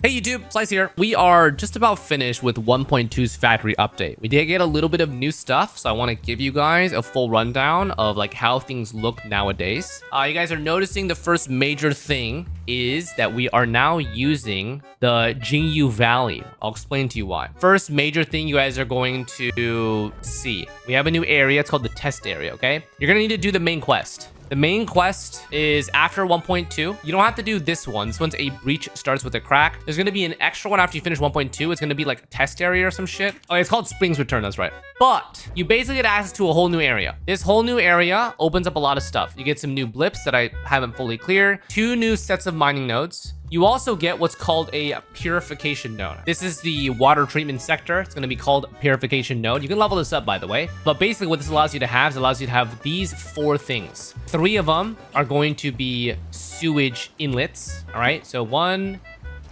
Hey YouTube, Xlice here. We are just about finished with 1.2's factory update. We did get a little bit of new stuff, so I want to give you guys a full rundown of like how things look nowadays. You guys are noticing the first major thing is that we are now using the Jingyu Valley. I'll explain to you why. First major thing you guys are going to see. We have a new area. It's called the test area, okay? You're going to need to do the main quest. The main quest is after 1.2. You don't have to do this one. This one's a breach starts with a crack. There's going to be an extra one after you finish 1.2. It's going to be like a test area or some shit. Oh, it's called Spring's Return. That's right. But you basically get access to a whole new area. This whole new area opens up a lot of stuff. You get some new blips that I haven't fully cleared. 2 new sets of mining nodes. You also get what's called a purification node. This is the water treatment sector. It's going to be called purification node. You can level this up, by the way. But basically what this allows you to have is it allows you to have these 4 things. 3 of them are going to be sewage inlets. All right. So 1,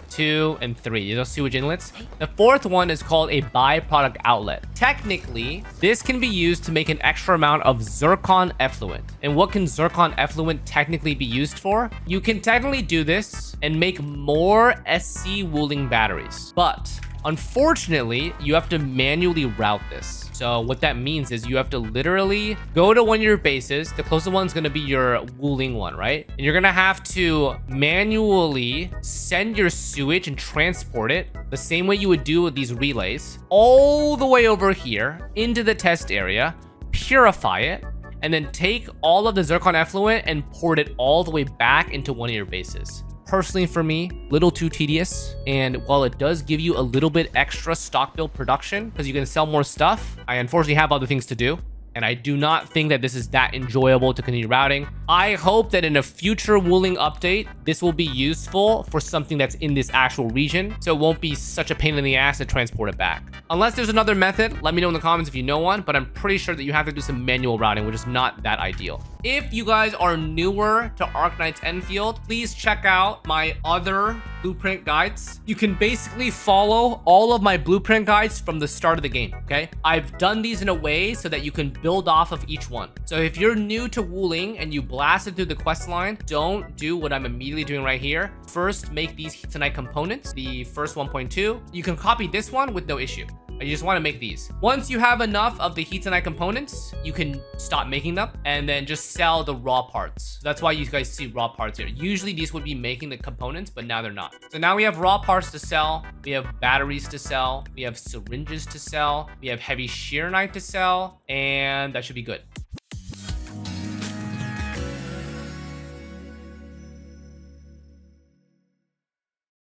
2, and 3. These are sewage inlets. The 4th one is called a byproduct outlet. Technically, this can be used to make an extra amount of zircon effluent. And what can zircon effluent technically be used for? You can technically do this and make more SC Wuling batteries. But unfortunately, you have to manually route this. So what that means is you have to literally go to one of your bases. The closest one's going to be your Wuling one, right? And you're going to have to manually send your sewage and transport it the same way you would do with these relays all the way over here into the test area, purify it, and then take all of the zircon effluent and port it all the way back into one of your bases. Personally, for me, little too tedious. And while it does give you a little bit extra stock build production because you can sell more stuff, I unfortunately have other things to do. And I do not think that this is that enjoyable to continue routing. I hope that in a future Wuling update, this will be useful for something that's in this actual region. So it won't be such a pain in the ass to transport it back. Unless there's another method, let me know in the comments if you know one, but I'm pretty sure that you have to do some manual routing, which is not that ideal. If you guys are newer to Arknights Endfield, please check out my other blueprint guides. You can basically follow all of my blueprint guides from the start of the game, okay? I've done these in a way so that you can build off of each one. So if you're new to Wuling and you blasted through the quest line, don't do what I'm immediately doing right here. First, make these Heatonite components, the first 1.2. You can copy this one with no issue. You just want to make these. Once you have enough of the Heatonite components, you can stop making them and then just sell the raw parts. That's why you guys see raw parts here. Usually these would be making the components, but now they're not. So now we have raw parts to sell. We have batteries to sell. We have syringes to sell. We have heavy shearnite to sell, and that should be good.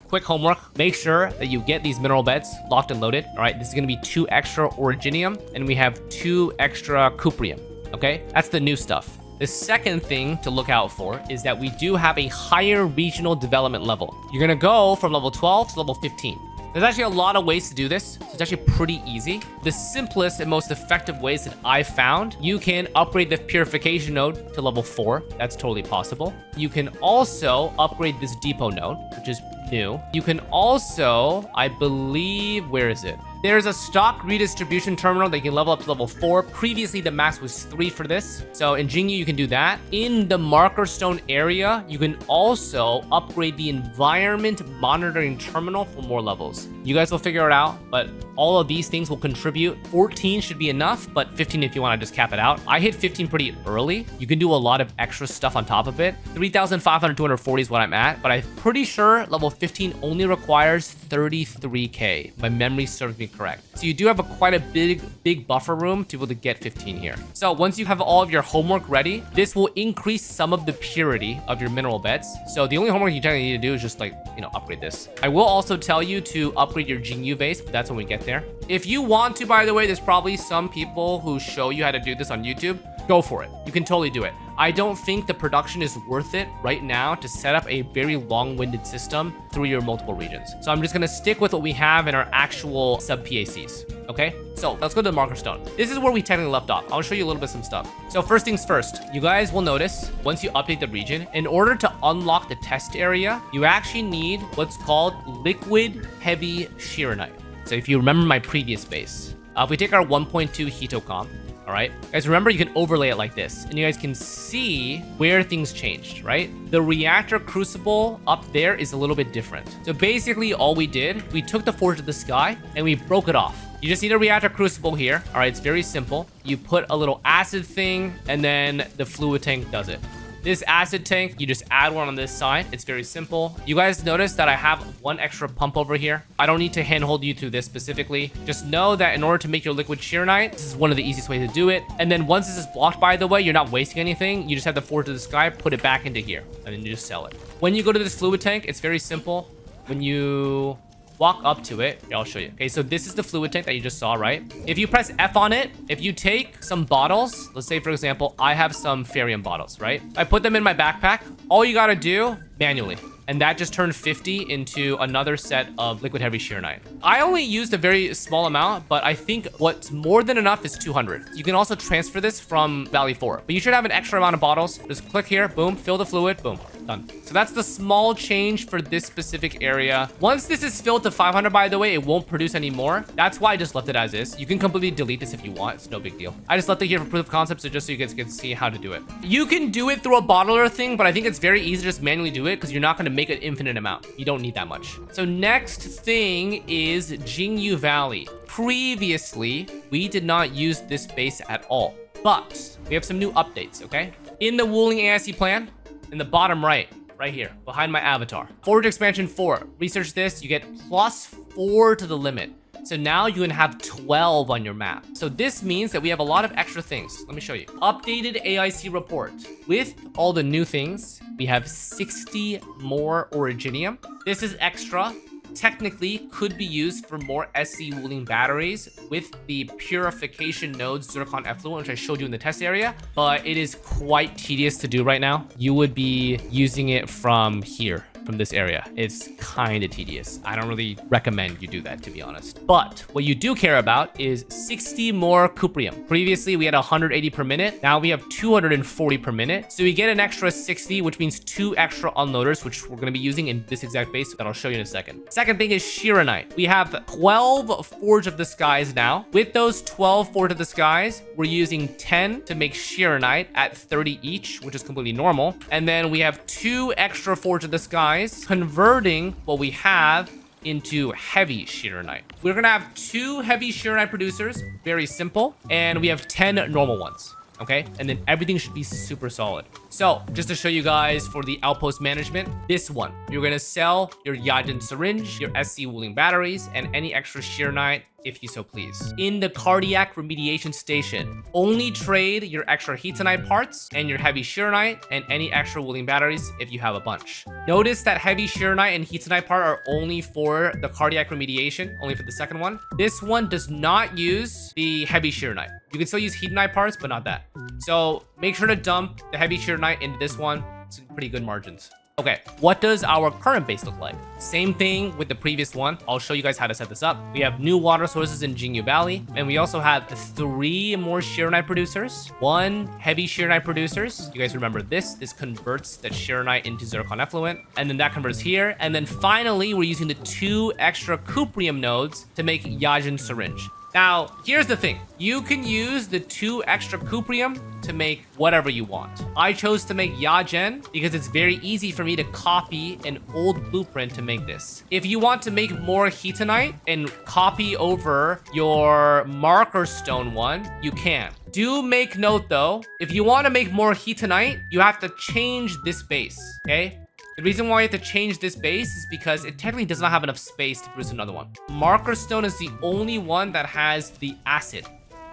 Quick homework, make sure that you get these mineral beds locked and loaded. All right, this is going to be 2 extra originium and we have 2 extra cuprium. Okay, that's the new stuff. The second thing to look out for is that we do have a higher regional development level. You're going to go from level 12 to level 15. There's actually a lot of ways to do this, so it's actually pretty easy. The simplest and most effective ways that I've found, you can upgrade the purification node to level 4. That's totally possible. You can also upgrade this depot node, which is new. You can also, I believe, where is it? There's a stock redistribution terminal that you can level up to level 4. Previously, the max was 3 for this. So in Jingyu, you can do that. In the marker stone area, you can also upgrade the environment monitoring terminal for more levels. You guys will figure it out, but all of these things will contribute. 14 should be enough, but 15 if you want to just cap it out. I hit 15 pretty early. You can do a lot of extra stuff on top of it. 3,540 is what I'm at, but I'm pretty sure level 15 only requires 33k. My memory serves me correct. So you do have quite a big buffer room to be able to get 15 here. So once you have all of your homework ready, this will increase some of the purity of your mineral beds. So the only homework you technically need to do is just upgrade this. I will also tell you to upgrade your Jingyu base, but that's when we get there. If you want to, by the way, there's probably some people who show you how to do this on YouTube. Go for it. You can totally do it. I don't think the production is worth it right now to set up a very long-winded system through your multiple regions. So I'm just going to stick with what we have in our actual sub-PACs. Okay, so let's go to the marker stone. This is where we technically left off. I'll show you a little bit of some stuff. So first things first, you guys will notice once you update the region, in order to unlock the test area, you actually need what's called liquid heavy shearnite. So if you remember my previous base, if we take our 1.2 Hitocom, All right, guys, remember you can overlay it like this and you guys can see where things changed, right? The reactor crucible up there is a little bit different. So basically all we did, we took the Forge of the Sky and we broke it off. You just need a reactor crucible here. All right, it's very simple. You put a little acid thing and then the fluid tank does it. This acid tank, you just add one on this side. It's very simple. You guys notice that I have one extra pump over here. I don't need to handhold you through this specifically. Just know that in order to make your liquid shearonite, this is one of the easiest ways to do it. And then once this is blocked, by the way, you're not wasting anything. You just have the Forge of the Sky, put it back into here, and then you just sell it. When you go to this fluid tank, it's very simple. When you walk up to it, here, I'll show you. Okay, so this is the fluid tank that you just saw, right? If you press F on it, if you take some bottles, let's say for example, I have some Farium bottles, right? I put them in my backpack. All you gotta do manually. And that just turned 50 into another set of liquid heavy shearonite. I only used a very small amount, but I think what's more than enough is 200. You can also transfer this from Valley 4, but you should have an extra amount of bottles. Just click here, boom, fill the fluid, boom, done. So that's the small change for this specific area. Once this is filled to 500, by the way, it won't produce any more. That's why I just left it as is. You can completely delete this if you want. It's no big deal. I just left it here for proof of concept, so just so you guys can see how to do it. You can do it through a bottler thing, but I think it's very easy to just manually do it because you're not going to make an infinite amount. You don't need that much. So next thing is Jingyu Valley. Previously, we did not use this base at all, but we have some new updates, okay? In the Wuling AIC plan, in the bottom right here, behind my avatar. Forge Expansion 4. Research this, you get +4 to the limit. So now you can have 12 on your map. So this means that we have a lot of extra things. Let me show you. Updated AIC report. With all the new things, we have 60 more Originium. This is extra. Technically could be used for more SC Wuling batteries with the purification nodes Zircon Effluent, which I showed you in the test area, but it is quite tedious to do right now. You would be using it from here, from this area. It's kind of tedious. I don't really recommend you do that, to be honest. But what you do care about is 60 more cuprium. Previously, we had 180 per minute. Now we have 240 per minute. So we get an extra 60, which means 2 extra unloaders, which we're going to be using in this exact base that I'll show you in a second. Second thing is shearonite. We have 12 Forge of the Skies now. With those 12 Forge of the Skies, we're using 10 to make shearonite at 30 each, which is completely normal. And then we have 2 extra Forge of the Skies, converting what we have into heavy shearonite. We're gonna have 2 heavy shearonite producers, very simple, and we have 10 normal ones. Okay, and then everything should be super solid. So just to show you guys for the outpost management, this one, you're gonna sell your Yajin syringe, your SC Wuling batteries, and any extra shearonite if you so please. In the cardiac remediation station, only trade your extra heatonite parts and your heavy shearonite and any extra Wuling batteries if you have a bunch. Notice that heavy shearonite and heatonite part are only for the cardiac remediation, only for the second one. This one does not use the heavy shearonite. You can still use heatonite parts, but not that. So make sure to dump the heavy shearonite into this one. It's pretty good margins. Okay, what does our current base look like? Same thing with the previous one. I'll show you guys how to set this up. We have new water sources in Jingyu Valley, and we also have 3 more shearonite producers, 1 heavy shearonite producers. You guys remember this? This converts the shearonite into Zircon Effluent, and then that converts here. And then finally, we're using the 2 extra cuprium nodes to make Yajin syringe. Now, here's the thing. You can use the 2 extra cuprium to make whatever you want. I chose to make Yajin because it's very easy for me to copy an old blueprint to make this. If you want to make more heatonite and copy over your marker stone one, you can. Do make note though, if you want to make more heatonite, you have to change this base, okay? The reason why you have to change this base is because it technically does not have enough space to produce another one. Marker stone is the only one that has the acid.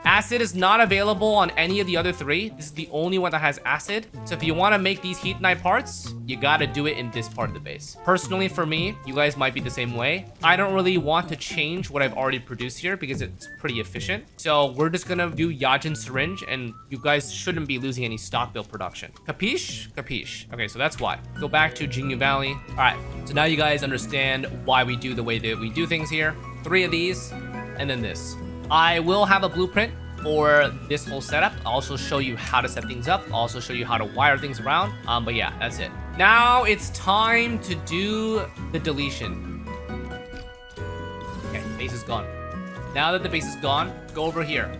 Acid is not available on any of the other 3. This is the only one that has acid. So if you want to make these heatonite parts, you got to do it in this part of the base. Personally, for me, you guys might be the same way. I don't really want to change what I've already produced here because it's pretty efficient. So we're just going to do Yajin syringe and you guys shouldn't be losing any stock build production. Capiche? Capiche. Okay, so that's why. Go back to Jingyu Valley. All right, so now you guys understand why we do the way that we do things here. 3 of these and then this. I will have a blueprint for this whole setup. I'll also show you how to set things up. I'll also show you how to wire things around. But yeah, that's it. Now it's time to do the deletion. Okay, base is gone. Now that the base is gone, go over here.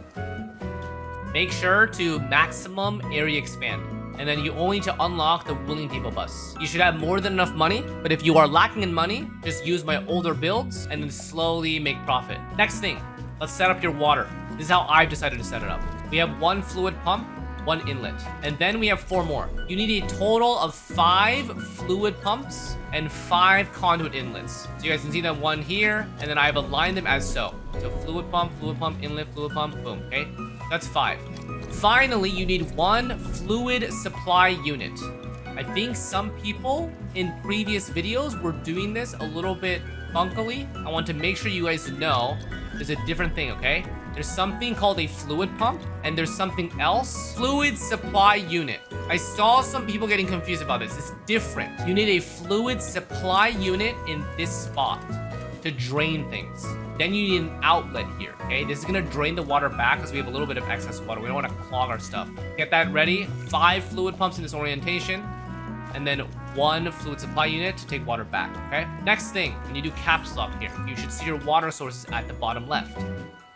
Make sure to maximum area expand. And then you only need to unlock the Wuling people bus. You should have more than enough money, but if you are lacking in money, just use my older builds and then slowly make profit. Next thing, let's set up your water. This is how I've decided to set it up. We have 1 fluid pump, 1 inlet, and then we have 4 more. You need a total of 5 fluid pumps and 5 conduit inlets. So you guys can see that one here, and then I've aligned them as so. So fluid pump, inlet, fluid pump, boom, okay? That's 5. Finally, you need 1 fluid supply unit. I think some people in previous videos were doing this a little bit funkily. I want to make sure you guys know there's a different thing, okay? There's something called a fluid pump, and there's something else, fluid supply unit. I saw some people getting confused about this. It's different. You need a fluid supply unit in this spot to drain things. Then you need an outlet here, okay? This is gonna drain the water back because we have a little bit of excess water. We don't wanna clog our stuff. Get that ready. 5 fluid pumps in this orientation, and then 1 fluid supply unit to take water back, okay? Next thing, when you do caps lock here, you should see your water sources at the bottom left.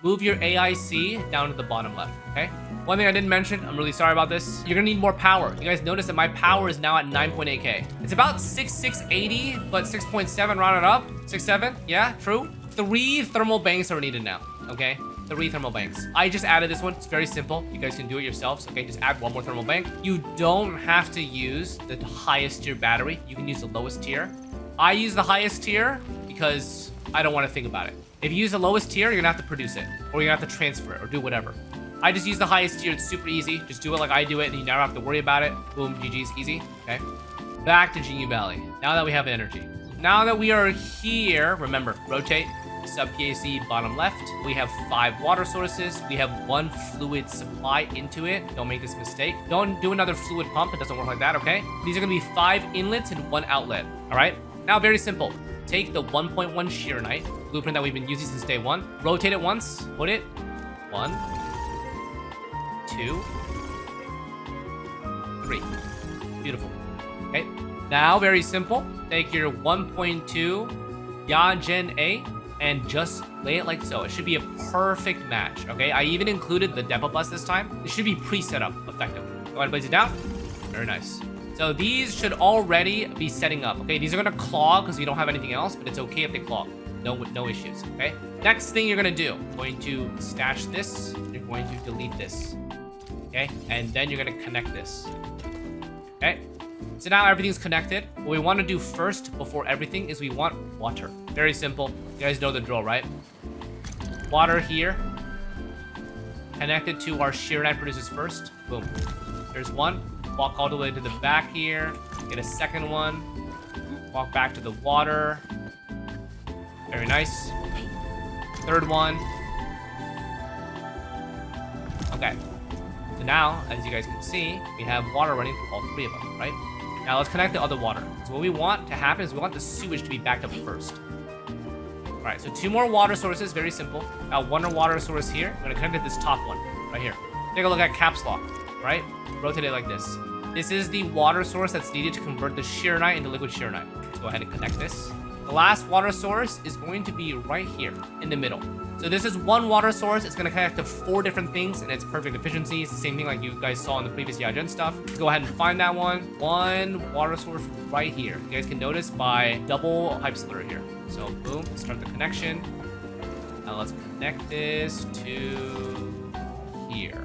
Move your AIC down to the bottom left, okay? One thing I didn't mention, I'm really sorry about this. You're gonna need more power. You guys notice that my power is now at 9.8k. It's about 6,680, but 6.7 rounded up. 6.7, yeah, true. 3 thermal banks are needed now, okay? 3 thermal banks. I just added this one. It's very simple. You guys can do it yourselves, okay? Just add 1 more thermal bank. You don't have to use the highest tier battery. You can use the lowest tier. I use the highest tier because I don't want to think about it. If you use the lowest tier, you're gonna have to produce it, or you're gonna have to transfer it, or do whatever. I just use the highest tier. It's super easy. Just do it like I do it, and you never have to worry about it. Boom, GG's, easy, okay? Back to GU Valley. Now that we have energy. Now that we are here, remember, rotate, sub PAC bottom left. We have 5 water sources. We have 1 fluid supply into it. Don't make this mistake. Don't do another fluid pump. It doesn't work like that, okay? These are gonna be 5 inlets and 1 outlet, all right? Now, very simple. Take the 1.1 Sheer Knight blueprint that we've been using since day 1. Rotate it once. Put it. 1, 2, 3. Beautiful. Okay. Now, very simple. Take your 1.2 Yagen A and just lay it like so. It should be a perfect match, okay? I even included the depot bus this time. It should be pre-set up effectively. Go ahead and place it down. Very nice. So these should already be setting up, okay? These are gonna clog because we don't have anything else, but it's okay if they clog. No issues, okay? Next thing you're gonna do, going to stash this. You're going to delete this, okay? And then you're gonna connect this, okay? So now everything's connected. What we want to do first before everything is we want water. Very simple. You guys know the drill, right? Water here. Connected to our Sheer Knight producers first. Boom. There's 1. Walk all the way to the back here. Get a second one. Walk back to the water. Very nice. 3rd one. Okay. So now, as you guys can see, we have water running through all 3 of them, right? Now let's connect the other water. So what we want to happen is we want the sewage to be backed up first. All right, so 2 more water sources, very simple. Now 1 water source here. I'm gonna connect to this top one, right here. Take a look at caps lock, right? Rotate it like this. This is the water source that's needed to convert the Sheer Knight into liquid Sheer Knight. Let's go ahead and connect this. The last water source is going to be right here in the middle. So this is 1 water source. It's gonna connect to 4 different things, and it's perfect efficiency. It's the same thing like you guys saw in the previous Yagen stuff. Let's go ahead and find that one. 1 water source right here. You guys can notice by double pipe splitter here. So boom, start the connection. Now let's connect this to here.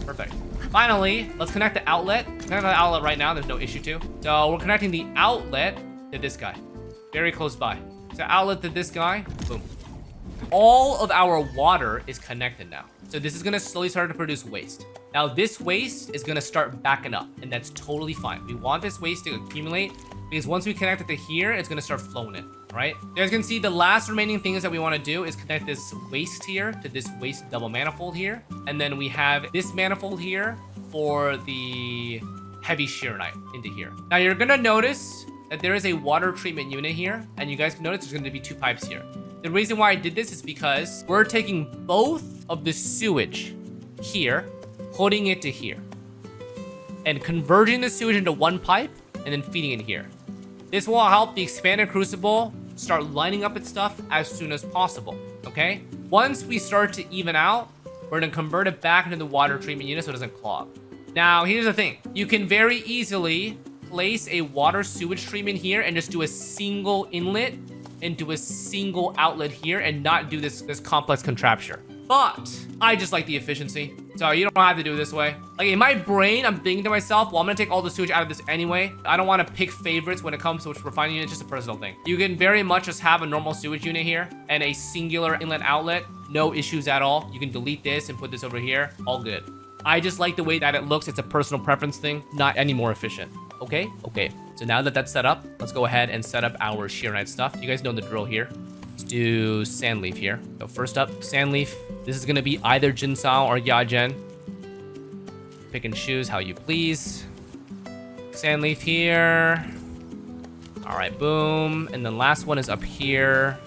Perfect. Finally, let's connect the outlet. Connect the outlet right now. There's no issue to. So we're connecting the outlet to this guy. Very close by. So outlet to this guy. Boom. All of our water is connected now. So this is gonna slowly start to produce waste. Now this waste is gonna start backing up, and that's totally fine. We want this waste to accumulate because once we connect it to here, it's gonna start flowing in, all right? You guys can see the last remaining things that we wanna do is connect this waste here to this waste double manifold here. And then we have this manifold here for the heavy Sheer Knight into here. Now you're gonna notice that there is a water treatment unit here, and you guys can notice there's gonna be 2 pipes here. The reason why I did this is because we're taking both of the sewage here, putting it to here, and converging the sewage into 1 pipe, and then feeding it here. This will help the expanded crucible start lining up its stuff as soon as possible, okay? Once we start to even out, we're gonna convert it back into the water treatment unit so it doesn't clog. Now, here's the thing. You can very easily place a water sewage treatment here and just do a single inlet and do a single outlet here and not do this complex contraption. But I just like the efficiency. So you don't have to do it this way. Like in my brain, I'm thinking to myself, well, I'm gonna take all the sewage out of this anyway. I don't want to pick favorites when it comes to which refining unit. It's just a personal thing. You can very much just have a normal sewage unit here and a singular inlet outlet. No issues at all. You can delete this and put this over here. All good. I just like the way that it looks. It's a personal preference thing, not any more efficient. Okay? Okay. So now that that's set up, let's go ahead and set up our Sheer Knight stuff. You guys know the drill here. Let's do Sandleaf here. So first up, Sandleaf. This is going to be either Jinsao or Yagen. Pick and choose how you please. Sandleaf here. All right, boom. And then last one is up here.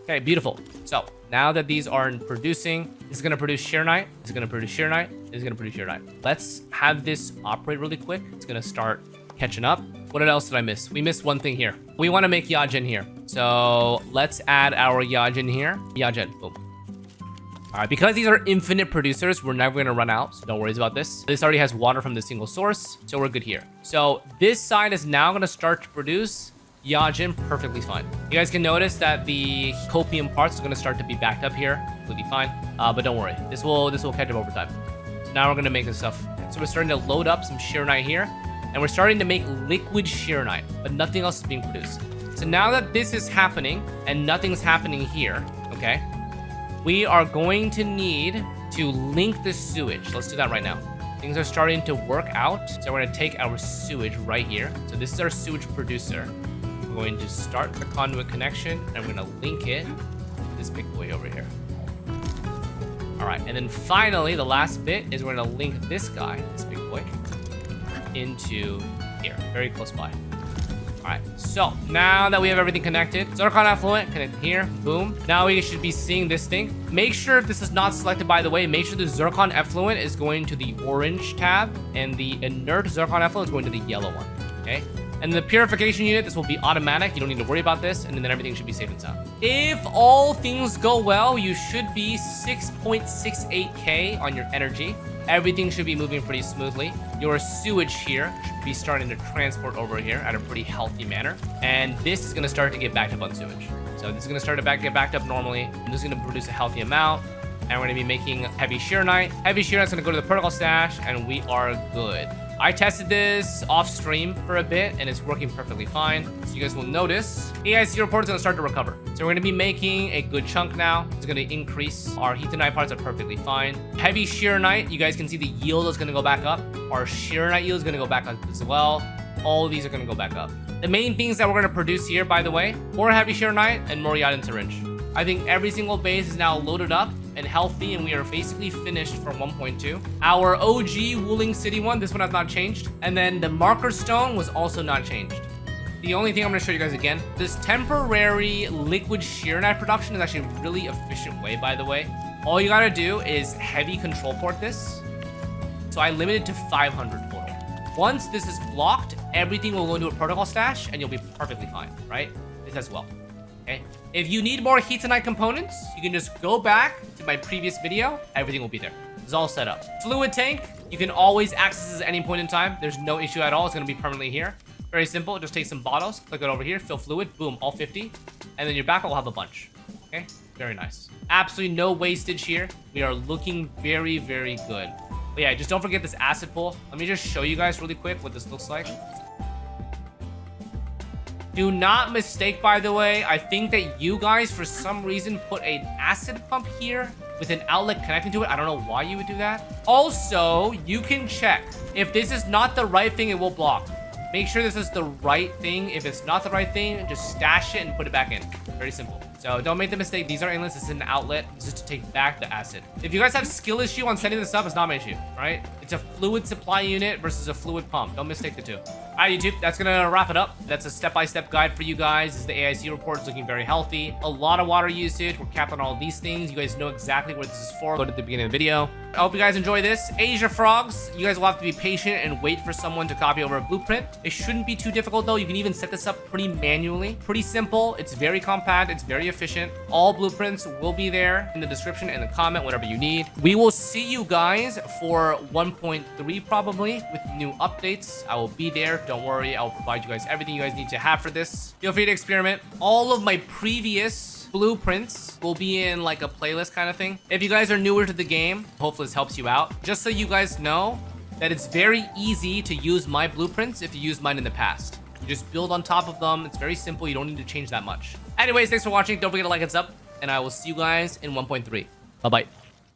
Okay, beautiful. So now that these are producing, this is going to produce Sheer Knight. This is going to produce Sheer Knight. This is going to produce Sheer Knight. Let's have this operate really quick. It's going to start catching up. What else did I miss? We missed one thing here. We want to make Yagen here. So let's add our Yagen here. Yagen, boom. All right, because these are infinite producers, we're never going to run out, so don't worry about this. This already has water from the single source, so we're good here. So this side is now going to start to produce Yagen perfectly fine. You guys can notice that the copium parts is going to start to be backed up here, completely fine. But don't worry, this will catch up over time. So now we're going to make this stuff. So we're starting to load up some Sheer Knight here, and we're starting to make liquid Sheer Knight, but nothing else is being produced. So now that this is happening and nothing's happening here, okay, we are going to need to link the sewage. Let's do that right now. Things are starting to work out. So we're going to take our sewage right here. So this is our sewage producer. We're going to start the conduit connection and we're going to link it to this big boy over here. All right. And then finally, the last bit is we're going to link this guy, this big boy, into here, very close by. All right, so now that we have everything connected, Zircon Effluent connect here, boom. Now we should be seeing this thing. Make sure if this is not selected, by the way, make sure the Zircon Effluent is going to the orange tab and the inert Zircon Effluent is going to the yellow one, okay? And the purification unit, this will be automatic. You don't need to worry about this, and then everything should be safe and sound. If all things go well, you should be 6.68k on your energy. Everything should be moving pretty smoothly. Your sewage here should be starting to transport over here at a pretty healthy manner. And this is going to start to get backed up on sewage. So this is going to start to get backed up normally. And this is going to produce a healthy amount. And we're going to be making heavy Sheer Knight. Heavy Sheer Knight's going to go to the protocol stash, and we are good. I tested this off stream for a bit and it's working perfectly fine. So you guys will notice AIC report is going to start to recover. So we're going to be making a good chunk now. It's going to increase. Our Heathenite parts are perfectly fine. Heavy Sheer Knight, you guys can see the yield is going to go back up. Our Sheer Knight yield is going to go back up as well. All of these are going to go back up. The main things that we're going to produce here, by the way, more Heavy Sheer Knight and more Yad and Syringe. I think every single base is now loaded up and healthy, and we are basically finished for 1.2. Our OG Wuling City one, this one has not changed. And then the marker stone was also not changed. The only thing I'm going to show you guys again, this temporary liquid Sheer Knight production is actually a really efficient way, by the way. All you got to do is heavy control port this. So I limited to 500 total. Once this is blocked, everything will go into a protocol stash and you'll be perfectly fine, right? This as well. Okay. If you need more Heathenite components, you can just go back to my previous video. Everything will be there. It's all set up. Fluid tank, you can always access this at any point in time. There's no issue at all. It's going to be permanently here. Very simple. Just take some bottles, click it over here, fill fluid, boom, all 50. And then your back will have a bunch. Okay, very nice. Absolutely no wastage here. We are looking very, very good. But yeah, just don't forget this acid pool. Let me just show you guys really quick what this looks like. Do not mistake, by the way, I think that you guys, for some reason, put an acid pump here with an outlet connecting to it. I don't know why you would do that. Also, you can check. If this is not the right thing, it will block. Make sure this is the right thing. If it's not the right thing, just stash it and put it back in. Very simple. So don't make the mistake. These are inlets. This is an outlet. This is to take back the acid. If you guys have skill issue on sending this up, it's not my issue, right? It's a fluid supply unit versus a fluid pump. Don't mistake the two. All right, YouTube, that's gonna wrap it up. That's a step-by-step guide for you guys. This is the AIC report. It's looking very healthy. A lot of water usage. We're capped on all of these things. You guys know exactly what this is for. Go to the beginning of the video. I hope you guys enjoy this. Asia Frogs, you guys will have to be patient and wait for someone to copy over a blueprint. It shouldn't be too difficult, though. You can even set this up pretty manually. Pretty simple. It's very compact. It's very very efficient. All blueprints will be there in the description and the comment, whatever you need. We will see you guys for 1.3 probably with new updates. I will be there. Don't worry. I'll provide you guys everything you guys need to have for this. Feel free to experiment. All of my previous blueprints will be in like a playlist kind of thing. If you guys are newer to the game, hopefully this helps you out. Just so you guys know that it's very easy to use my blueprints if you used mine in the past. You just build on top of them. It's very simple. You don't need to change that much. Anyways, thanks for watching. Don't forget to like and sub, and I will see you guys in 1.3. Bye-bye.